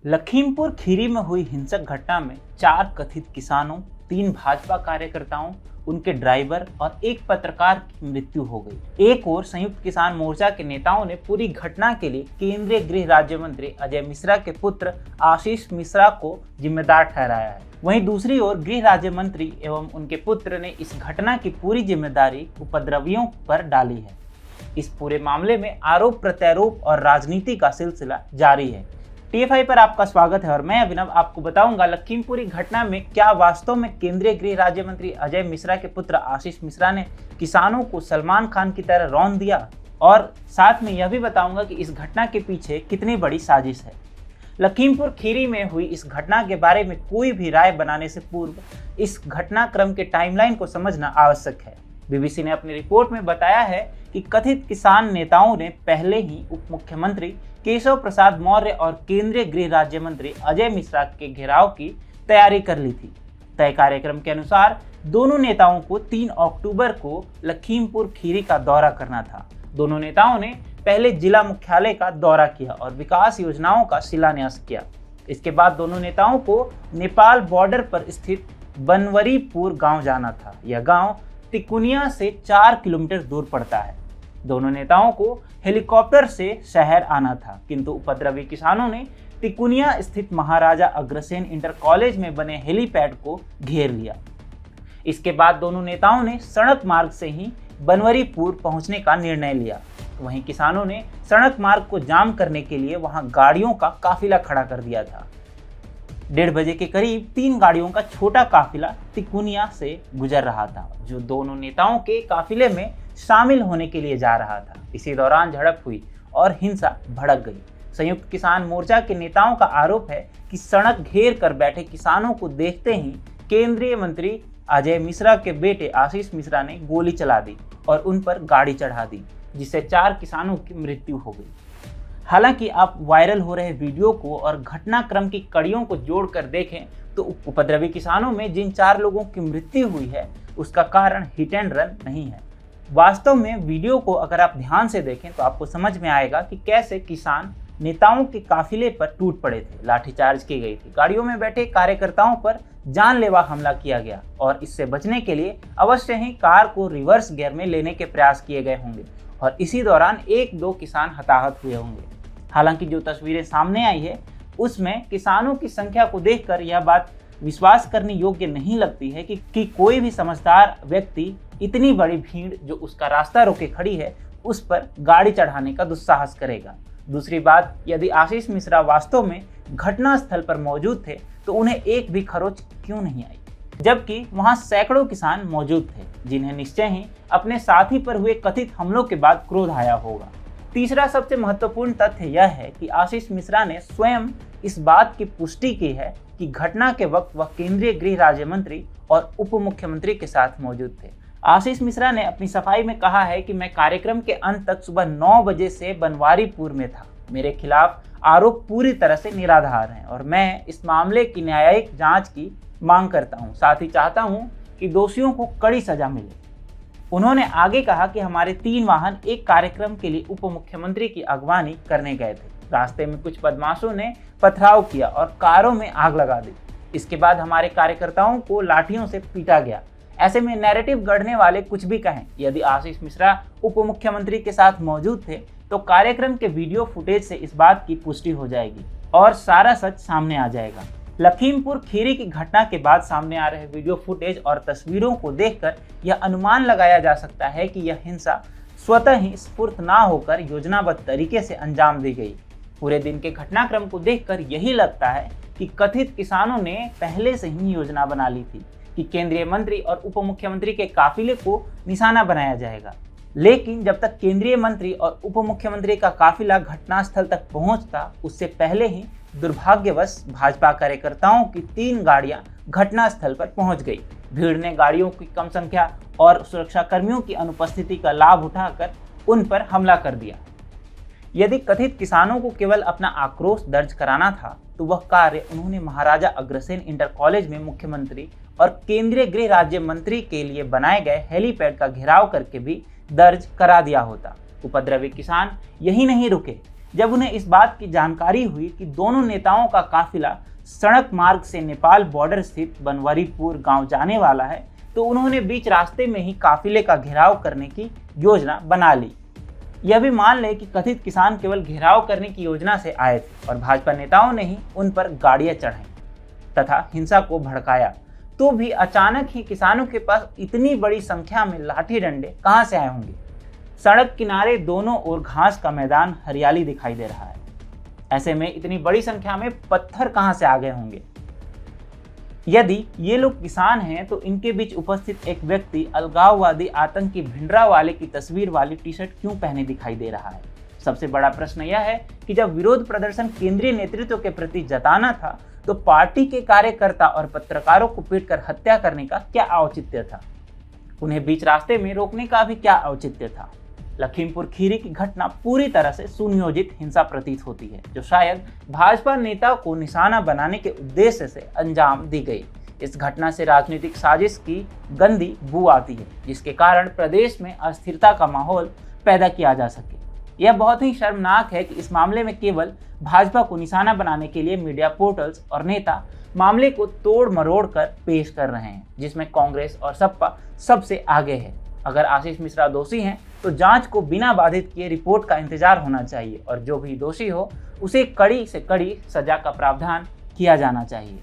लखीमपुर खीरी में हुई हिंसक घटना में 4 कथित किसानों, 3 भाजपा कार्यकर्ताओं, उनके ड्राइवर और एक पत्रकार की मृत्यु हो गई। एक ओर संयुक्त किसान मोर्चा के नेताओं ने पूरी घटना के लिए केंद्रीय गृह राज्य मंत्री अजय मिश्रा के पुत्र आशीष मिश्रा को जिम्मेदार ठहराया है। वहीं दूसरी ओर गृह राज्य मंत्री एवं उनके पुत्र ने इस घटना की पूरी जिम्मेदारी उपद्रवियों पर डाली है। इस पूरे मामले में आरोप प्रत्यारोप और राजनीति का सिलसिला जारी है। TFI पर आपका स्वागत है और मैं अभिनव आपको बताऊंगा लखीमपुरी घटना में क्या वास्तव में केंद्रीय गृह राज्य मंत्री अजय मिश्रा के पुत्र आशीष मिश्रा ने किसानों को सलमान खान की तरह रौंद दिया, और साथ में यह भी बताऊंगा कि इस घटना के पीछे कितनी बड़ी साजिश है। लखीमपुर खीरी में हुई इस घटना के बारे में कोई भी राय बनाने से पूर्व इस घटनाक्रम के टाइमलाइन को समझना आवश्यक है। BBC ने अपनी रिपोर्ट में बताया है कि कथित किसान नेताओं ने पहले ही उप मुख्यमंत्री केशव प्रसाद मौर्य और केंद्रीय गृह राज्य मंत्री अजय मिश्रा के घेराव की तैयारी कर ली थी। तय कार्यक्रम के अनुसार दोनों नेताओं को 3 अक्टूबर को लखीमपुर खीरी का दौरा करना था। दोनों नेताओं ने पहले जिला मुख्यालय का दौरा किया और विकास योजनाओं का शिलान्यास किया। इसके बाद दोनों नेताओं को नेपाल बॉर्डर पर स्थित बनवरीपुर गांव जाना था। यह गांव तिकुनिया से 4 किलोमीटर दूर पड़ता है। दोनों नेताओं को हेलीकॉप्टर से शहर आना था, किंतु उपद्रवी किसानों ने तिकुनिया स्थित महाराजा अग्रसेन इंटर कॉलेज में बने हेलीपैड को घेर लिया। इसके बाद दोनों नेताओं ने सड़क मार्ग से ही बनवरीपुर पहुंचने का निर्णय लिया। वहीं किसानों ने सड़क मार्ग को जाम करने के लिए वहां गाड़ियों का काफिला खड़ा कर दिया था। 1:30 बजे के करीब 3 गाड़ियों का छोटा काफिला तिकुनिया से गुजर रहा था, जो दोनों नेताओं के काफिले में शामिल होने के लिए जा रहा था। इसी दौरान झड़प हुई और हिंसा भड़क गई। संयुक्त किसान मोर्चा के नेताओं का आरोप है कि सड़क घेर कर बैठे किसानों को देखते ही केंद्रीय मंत्री अजय मिश्रा के बेटे आशीष मिश्रा ने गोली चला दी और उन पर गाड़ी चढ़ा दी, जिससे 4 किसानों की मृत्यु हो गई। हालांकि आप वायरल हो रहे वीडियो को और घटनाक्रम की कड़ियों को जोड़कर देखें तो उपद्रवी किसानों में जिन 4 लोगों की मृत्यु हुई है उसका कारण हिट एंड रन नहीं है। वास्तव में वीडियो को अगर आप ध्यान से देखें तो आपको समझ में आएगा कि कैसे किसान नेताओं के काफिले पर टूट पड़े थे, लाठीचार्ज की गई थी, गाड़ियों में बैठे कार्यकर्ताओं पर जानलेवा हमला किया गया और इससे बचने के लिए अवश्य ही कार को रिवर्स गियर में लेने के प्रयास किए गए होंगे और इसी दौरान 1-2 किसान हताहत हुए होंगे। हालांकि जो तस्वीरें सामने आई है उसमें किसानों की संख्या को देखकर यह बात विश्वास करने योग्य नहीं लगती है कि कोई भी समझदार व्यक्ति इतनी बड़ी भीड़ जो उसका रास्ता रोके खड़ी है उस पर गाड़ी चढ़ाने का दुस्साहस करेगा। दूसरी बात, यदि आशीष मिश्रा वास्तव में घटना स्थल पर मौजूद थे तो उन्हें एक भी खरोच क्यों नहीं आई, जबकि वहां सैकड़ों किसान मौजूद थे जिन्हें निश्चय ही अपने साथी पर हुए कथित हमलों के बाद क्रोध आया होगा। तीसरा सबसे महत्वपूर्ण तथ्य यह है कि आशीष मिश्रा ने स्वयं इस बात की पुष्टि की है कि घटना के वक्त वह केंद्रीय गृह राज्य मंत्री और उप मुख्यमंत्री के साथ मौजूद थे। आशीष मिश्रा ने अपनी सफाई में कहा है कि मैं कार्यक्रम के अंत तक सुबह 9 बजे से बनवारीपुर में था। मेरे खिलाफ आरोप पूरी तरह से निराधार हैं और मैं इस मामले की न्यायिक जांच की मांग करता हूं। साथ ही चाहता हूं कि दोषियों को कड़ी सजा मिले। उन्होंने आगे कहा कि हमारे 3 वाहन एक कार्यक्रम के लिए उप मुख्यमंत्री की अगवानी करने गए थे। रास्ते में कुछ बदमाशों ने पथराव किया और कारों में आग लगा दी। इसके बाद हमारे कार्यकर्ताओं को लाठियों से पीटा गया। ऐसे में नैरेटिव गढ़ने वाले कुछ भी कहें, यदि आशीष मिश्रा उप मुख्यमंत्री के साथ मौजूद थे तो कार्यक्रम के वीडियो फुटेज से इस बात की पुष्टि हो जाएगी और सारा सच सामने आ जाएगा। लखीमपुर खीरी की घटना के बाद सामने आ रहे वीडियो फुटेज और तस्वीरों को देखकर यह अनुमान लगाया जा सकता है कि यह हिंसा स्वतः ही स्फूर्त ना होकर योजनाबद्ध तरीके से अंजाम दी गई। पूरे दिन के घटनाक्रम को देखकर यही लगता है कि कथित किसानों ने पहले से ही योजना बना ली थी कि केंद्रीय मंत्री और उप मुख्यमंत्री के काफिले को निशाना बनाया जाएगा। लेकिन जब तक केंद्रीय मंत्री और उप मुख्यमंत्री का काफिला घटनास्थल तक पहुंचता उससे पहले ही दुर्भाग्यवश भाजपा कार्यकर्ताओं की 3 गाड़ियां घटनास्थल पर पहुंच गई। भीड़ ने गाड़ियों की कम संख्या और सुरक्षाकर्मियों की अनुपस्थिति का लाभ उठाकर उन पर हमला कर दिया। यदि कथित किसानों को केवल अपना आक्रोश दर्ज कराना था तो वह कार्य उन्होंने महाराजा अग्रसेन इंटर कॉलेज में मुख्यमंत्री और केंद्रीय गृह राज्य मंत्री के लिए बनाए गए हेलीपैड का घेराव करके भी दर्ज करा दिया होता। उपद्रवी किसान यही नहीं रुके, जब उन्हें इस बात की जानकारी हुई कि दोनों नेताओं का काफिला सड़क मार्ग से नेपाल बॉर्डर स्थित बनवरीपुर गांव जाने वाला है, तो उन्होंने बीच रास्ते में ही काफिले का घेराव करने की योजना बना ली। यह भी मान ले कि कथित किसान केवल घेराव करने की योजना से आए थे और भाजपा नेताओं ने ही उन पर गाड़ियां चढ़ाई तथा हिंसा को भड़काया, तो भी अचानक ही किसानों के पास इतनी बड़ी संख्या में लाठी डंडे कहां से आए होंगे। सड़क किनारे दोनों ओर घास का मैदान, हरियाली दिखाई दे रहा है। ऐसे में इतनी बड़ी संख्या में पत्थर कहां से आ गए होंगे। यदि ये लोग किसान हैं तो इनके बीच उपस्थित एक व्यक्ति अलगाववादी आतंकी भिंडरावाले की तस्वीर वाली टी शर्ट क्यों पहने दिखाई दे रहा है। सबसे बड़ा प्रश्न यह है कि जब विरोध प्रदर्शन केंद्रीय नेतृत्व के प्रति जताना था, तो पार्टी के कार्यकर्ता और पत्रकारों को पीटकर हत्या करने का क्या औचित्य था। उन्हें बीच रास्ते में रोकने का भी क्या औचित्य था। लखीमपुर खीरी की घटना पूरी तरह से सुनियोजित हिंसा प्रतीत होती है, जो शायद भाजपा नेता को निशाना बनाने के उद्देश्य से अंजाम दी गई। इस घटना से राजनीतिक साजिश की गंदी बू आती है, जिसके कारण प्रदेश में अस्थिरता का माहौल पैदा किया जा सके। यह बहुत ही शर्मनाक है कि इस मामले में केवल भाजपा को निशाना बनाने के लिए मीडिया पोर्टल्स और नेता मामले को तोड़ मरोड़ कर पेश कर रहे हैं, जिसमें कांग्रेस और सपा सबसे आगे है। अगर आशीष मिश्रा दोषी हैं तो जांच को बिना बाधित किए रिपोर्ट का इंतजार होना चाहिए और जो भी दोषी हो उसे कड़ी से कड़ी सजा का प्रावधान किया जाना चाहिए।